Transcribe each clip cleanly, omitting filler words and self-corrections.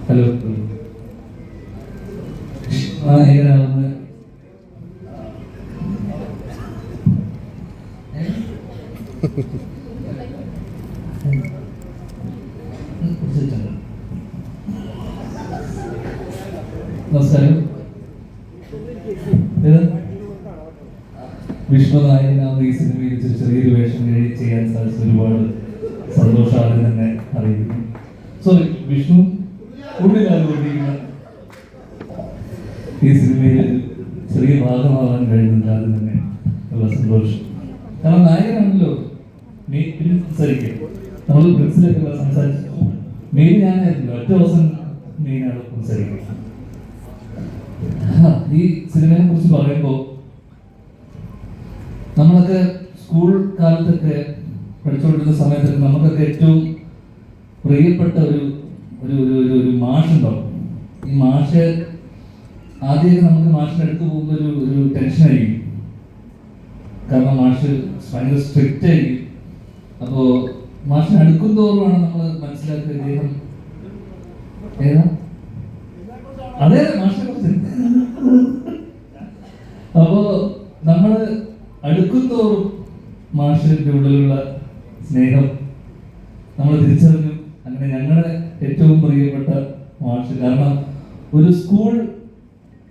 Hello. നായകനാവുന്ന നമസ്കാരം. വിഷ്ണു നായകനാവുന്ന ഈ സിനിമയിൽ ചെറിയൊരു വേഷം ചെയ്യാൻ സാധിച്ച ഒരുപാട് സന്തോഷമാണ് തന്നെ അറിയിക്കുന്നു. സോറി, വിഷ്ണു ഉള്ളിലാകൊണ്ടിരിക്കുന്ന ഈ സിനിമയിൽ ചെറിയ ഭാഗമാകാൻ കഴിയുന്നില്ല, അത് തന്നെ ഉള്ള സന്തോഷം. കാരണം നായകനാണല്ലോ മെയിൻ സംസാരിക്കുക. നമ്മൾ ബ്രിക്സിലൊക്കെ സംസാരിച്ചു, മെയിൻ ഞാനായിരുന്നു, ഒറ്റ ദിവസം മെയിനാണ് സംസാരിക്കുക. ഈ സിനിമയെ കുറിച്ച് പറയുമ്പോൾ നമ്മളൊക്കെ സ്കൂൾ കാലത്തൊക്കെ പഠിച്ചുകൊണ്ടിരുന്ന സമയത്തൊക്കെ നമുക്കൊക്കെ ഏറ്റവും പ്രിയപ്പെട്ട ഒരു മാഷുണ്ടാവും. ഈ മാഷ് ആദ്യമൊക്കെ നമുക്ക് മാഷിനെ എടുത്തു പോകുമ്പോൾ ഒരു ടെൻഷനായിരിക്കും. കാരണം മാഷ് ഭയങ്കര സ്ട്രിക്റ്റ് ആയിരിക്കും. അപ്പോൾ മാഷിനെ അടുക്കും തോറുമാണ് നമ്മൾ മനസ്സിലാക്കുക ഇദ്ദേഹം ഏതാ അതെ മാഷിനെ കുറിച്ച്. അപ്പോ നമ്മൾ അടുക്കും തോറും മാഷിന്റെ ഉള്ളിലുള്ള സ്നേഹം നമ്മൾ തിരിച്ചറിഞ്ഞു. അങ്ങനെ ഞങ്ങളുടെ ഏറ്റവും പ്രിയപ്പെട്ട മാഷ്, കാരണം ഒരു സ്കൂൾ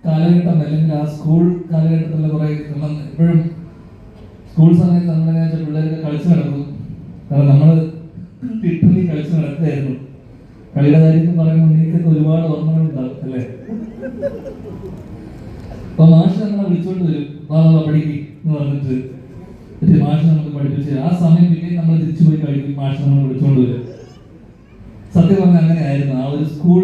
കാലഘട്ടം അല്ലെങ്കിൽ ആ സ്കൂൾ കാലഘട്ടത്തിലുള്ള കുറെ എപ്പോഴും സ്കൂൾ സമയത്ത് നമ്മളെങ്ങനെ വെച്ചാൽ പിള്ളേരൊക്കെ കളിച്ചു നടക്കും. കാരണം നമ്മൾ ലിറ്ററലി കളിച്ചു നടക്കുകയായിരുന്നു. കളിയുടെ കാര്യത്തിൽ പറയുമ്പോൾ എനിക്കൊക്കെ ഒരുപാട് ഓർമ്മകൾ ഉണ്ടാവും അല്ലേ. അപ്പൊ മാഷ് നമ്മളെ വിളിച്ചോണ്ട് വരും, വാ പഠിക്കും എന്ന് പറഞ്ഞിട്ട് മാഷ് നമുക്ക് പഠിപ്പിച്ച് ആ സമയം പിന്നെ നമ്മൾ തിരിച്ചു പോയി കളിക്കും. മാഷ് നമ്മൾ വിളിച്ചോണ്ട് വരും. സത്യം പറഞ്ഞാൽ അങ്ങനെയായിരുന്നു ആ ഒരു സ്കൂൾ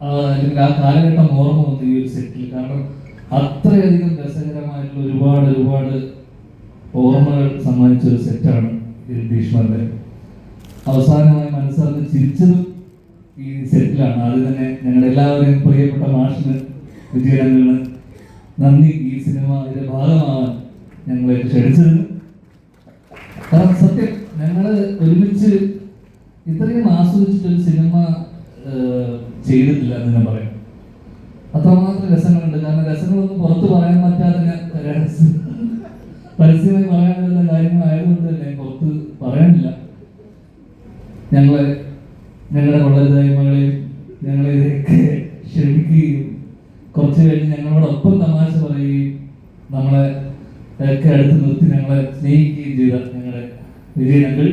അല്ലെങ്കിൽ ആ കാലഘട്ടം ഓർമ്മ വന്നു ഈ ഒരു സെറ്റിൽ. കാരണം അത്രയധികം രസകരമായിട്ടുള്ള ഒരുപാട് ഓർമ്മകൾ സമ്മാനിച്ച ഒരു സെറ്റാണ് ഭീഷ്മരുടെ. അവസാനമായി മനസ്സറിഞ്ഞ് ചിരിച്ചതും ഈ സെറ്റിലാണ്. അത് തന്നെ ഞങ്ങളുടെ എല്ലാവരെയും പ്രിയപ്പെട്ട മാഷിന് വിജയരംഗന് നന്ദി. ഈ സിനിമ ഇതിന്റെ ഭാഗമാകാൻ ഞങ്ങളെ ക്ഷണിച്ചതിന്. കാരണം സത്യം ഞങ്ങൾ ഒരുമിച്ച് ഇത്രയും ആസ്വദിച്ചിട്ടൊരു സിനിമ ചെയ്തിട്ടില്ല എന്ന് തന്നെ പറയാം. അത്രമാത്രം രസങ്ങളുണ്ട്. കാരണം രസങ്ങളൊന്നും പുറത്ത് പറയാൻ പറ്റാതെ പരസ്യമായി പറയാനുള്ള കാര്യങ്ങളായതുകൊണ്ട് തന്നെ പുറത്ത് പറയാനില്ല. ഞങ്ങളുടെ കൊള്ളരുതായ്മകളെയും ഞങ്ങളെ ഇതൊക്കെ ക്ഷമിക്കുകയും കുറച്ച് കഴിഞ്ഞ് ഞങ്ങളോടൊപ്പം തമാശ പറയുകയും നമ്മളെ ഒക്കെ അടുത്ത് നിർത്തി ഞങ്ങളെ സ്നേഹിക്കുകയും ചെയ്ത ഞങ്ങളുടെ വിജയനങ്ങൾ